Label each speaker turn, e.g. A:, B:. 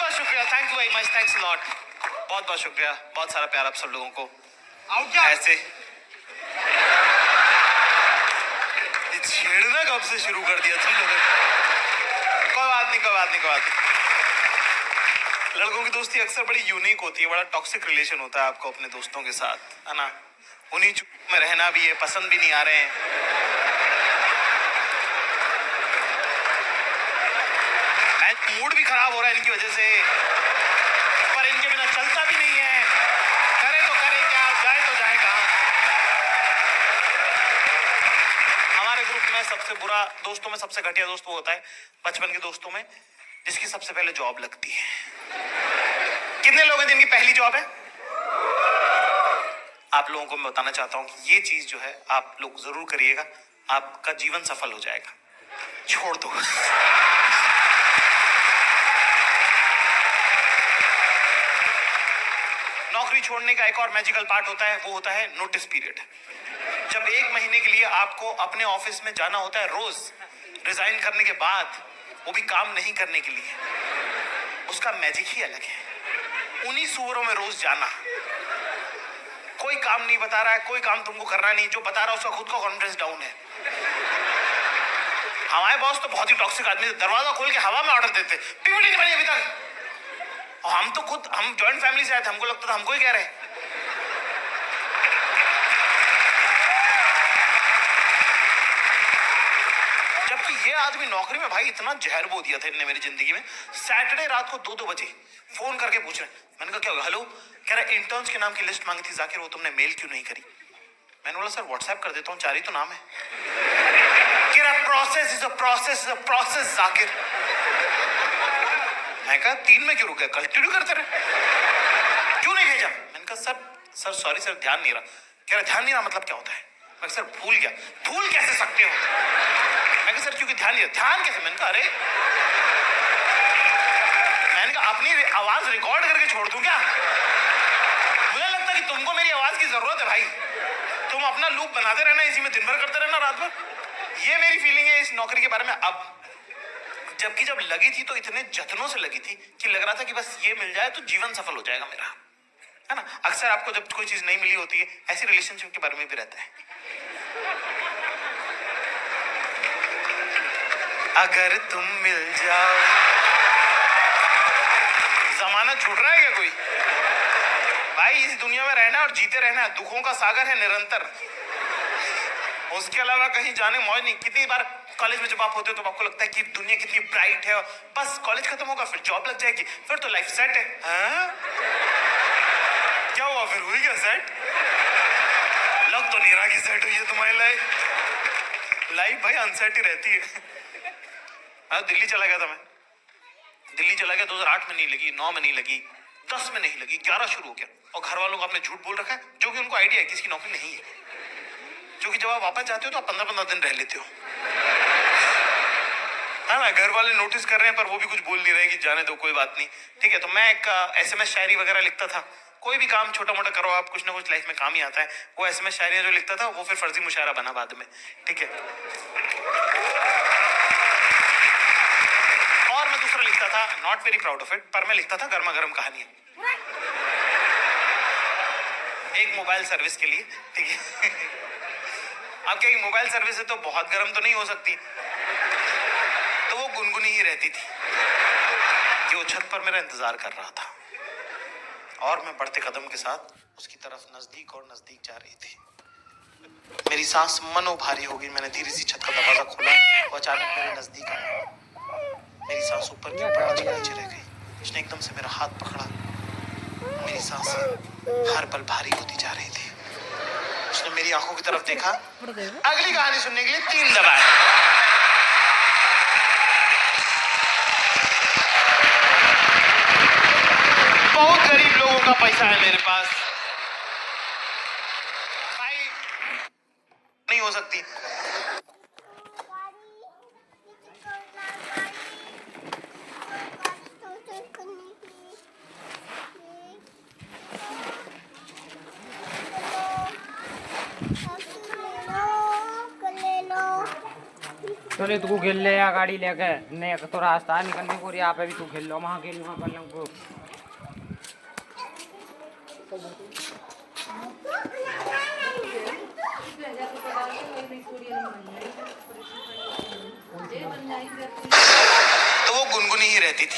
A: बहुत शुक्रिया, thank you very much, thanks a lot, बहुत बहुत शुक्रिया, बहुत सारा प्यार आप सब लोगों को। ऐसे ये छेड़ना कब से शुरू कर दिया तुम लोगों ने? कोई बात नहीं, कोई बात नहीं, कोई बात नहीं। लड़कों की दोस्ती अक्सर बड़ी यूनिक होती है, बड़ा टॉक्सिक रिलेशन होता है आपको अपने दोस्तों के साथ, है ना? उन्हीं चुप में रहना भी है, पसंद भी नहीं आ रहे हैं। मूड भी खराब हो रहा है इनकी वजह से, पर इनके बिना चलता भी नहीं है। करे तो करे क्या, जाए तो जाए कहाँ? हमारे ग्रुप में सबसे बुरा दोस्तों में सबसे घटिया दोस्त वो होता है बचपन के दोस्तों में जिसकी सबसे पहले जॉब लगती है। कितने लोग हैं जिनकी पहली जॉब है? आप लोगों को मैं बताना चाहता हूं कि ये चीज जो है आप लोग जरूर करिएगा, आपका जीवन सफल हो जाएगा। छोड़ दो। नौकरी छोड़ने का एक और मैजिकल पार्ट होता है, वो होता है नोटिस पीरियड। जब 1 महीने के लिए आपको अपने ऑफिस में जाना होता है रोज, रिजाइन करने के बाद, वो भी काम नहीं करने के लिए, उसका मैजिक ही अलग है। उन्हीं सुअरों में रोज जाना, कोई काम नहीं बता रहा है, कोई काम तुमको करना नहीं, जो बता रहा है उसका खुद का कॉन्फिडेंस डाउन है। हमारे बॉस तो बहुत ही टॉक्सिक आदमी, दरवाजा खोल के हवा में ऑर्डर देते, पीपीटी नहीं बनी अभी तक। और हम तो खुद, हम जॉइंट फैमिली से आए थे, हमको लगता था हमको ही कह रहे हैं। जबकि ये आदमी नौकरी में भाई इतना जहर बो दिया था इनने मेरी जिंदगी में। सैटरडे रात को 2-2 बजे फोन करके पूछ रहे, मैंने कहा क्या होगा? हेलो, कह रहा इंटर्न्स के नाम की लिस्ट मांगी थी जाकिर, वो तुमने मेल क्यों नहीं करी? मैंने बोला सर व्हाट्सएप कर देता हूँ, 4 ही तो नाम है। कह रहा process is a process is a process Zakir. मैं कहा 3 में क्यों रुक गया, कंटिन्यू करते रहे, क्यों नहीं भेजा? मैंने कहा सर सॉरी सर, ध्यान नहीं रहा। कह रहा ध्यान नहीं रहा मतलब क्या होता है? मैं सर भूल गया। भूल कैसे सकते हो? मैं कहा सर क्योंकि ध्यान नहीं रहा। ध्यान कैसे? मैंने कहा अरे, मैंने कहा अपनी आवाज रिकॉर्ड करके छोड़ दूं क्या? मुझे लगता है कि तुमको मेरी आवाज की जरूरत है भाई, तुम अपना लूप बनाते रहना, इसी में दिन भर करते रहना रात भर। ये मेरी फीलिंग है इस नौकरी के बारे में। अब जबकि जब लगी थी तो इतने जतनों से लगी थी कि लग रहा था कि बस ये मिल जाए तो जीवन सफल हो जाएगा मेरा, है ना? अक्सर आपको जब कोई चीज नहीं मिली होती है, ऐसी रिलेशनशिप के बारे में भी रहता है। अगर तुम मिल जाओ, जमाना छूट रहा है क्या कोई? भाई इस दुनिया में रहना और जीते रहना है, दुखों का सागर है निरंतर, उसके अलावा कहीं जाने मौज नहीं। कितनी बार कॉलेज में जब आप होते हो तो आपको लगता है कि दुनिया कितनी ब्राइट है, बस कॉलेज खत्म होगा फिर जॉब लग जाएगी, फिर तो लाइफ सेट है। हाँ? क्या हुआ फिर, हुई क्या सेट? लग तो नहीं रहा कि सेट हुई है तुम्हारी लाइफ। लाइफ भाई अनसेट ही रहती है। मैं दिल्ली चला गया था, मैं दिल्ली चला गया 2008 में, नहीं लगी, 9 में नहीं लगी, 10 में नहीं लगी, 11 शुरू हो गया। और घर वालों को आपने झूठ बोल रखा है, जो कि उनको आइडिया है कि इसकी नौकरी नहीं है, क्योंकि जब आप वापस जाते हो तो आप 15-15 दिन रह लेते हो, है ना? घर वाले नोटिस कर रहे हैं पर वो भी कुछ बोल नहीं रहे कि जाने दो कोई बात नहीं, ठीक है। तो मैं एक SMS शायरी वगैरह लिखता था। कोई भी काम छोटा मोटा करो आप, कुछ ना कुछ लाइफ में काम ही आता है। वो SMS शायरी जो लिखता था वो फिर फर्जी मुशायरा बना बाद में, ठीक है। और मैं दूसरा लिखता था, not very proud of it, पर मैं लिखता था गर्मा गर्म कहानियां एक मोबाइल सर्विस के लिए, ठीक है। अब क्या मोबाइल सर्विस है तो बहुत गर्म तो नहीं हो सकती, तो वो गुनगुनी ही रहती थी कि वो छत पर मेरा इंतजार कर रहा था और मैं बढ़ते कदम के साथ उसकी तरफ नजदीक और नजदीक जा रही थी। मेरी सांस मनो भारी हो गई। मैंने धीरे से छत का दरवाजा खोला और अचानक मेरे नजदीक आया। मेरी सांस ऊपर की ऊपर नीचे रह गई। उसने एकदम से मेरा हाथ पकड़ा। मेरी सांस हर पल भारी होती जा रही थी। उसने मेरी आंखों की तरफ देखा। अगली कहानी सुनने के लिए 3 दबाए। बहुत गरीब लोगों का पैसा है मेरे पास भाई, नहीं हो सकती।
B: ले लो चले तू खेल ले या गाड़ी लेके ने तो रास्ता निकलने को यहाँ पे भी तू खेल लो वहाँ खेल वहाँ कर लो
A: तो वो गुनगुनी ही रहती थी।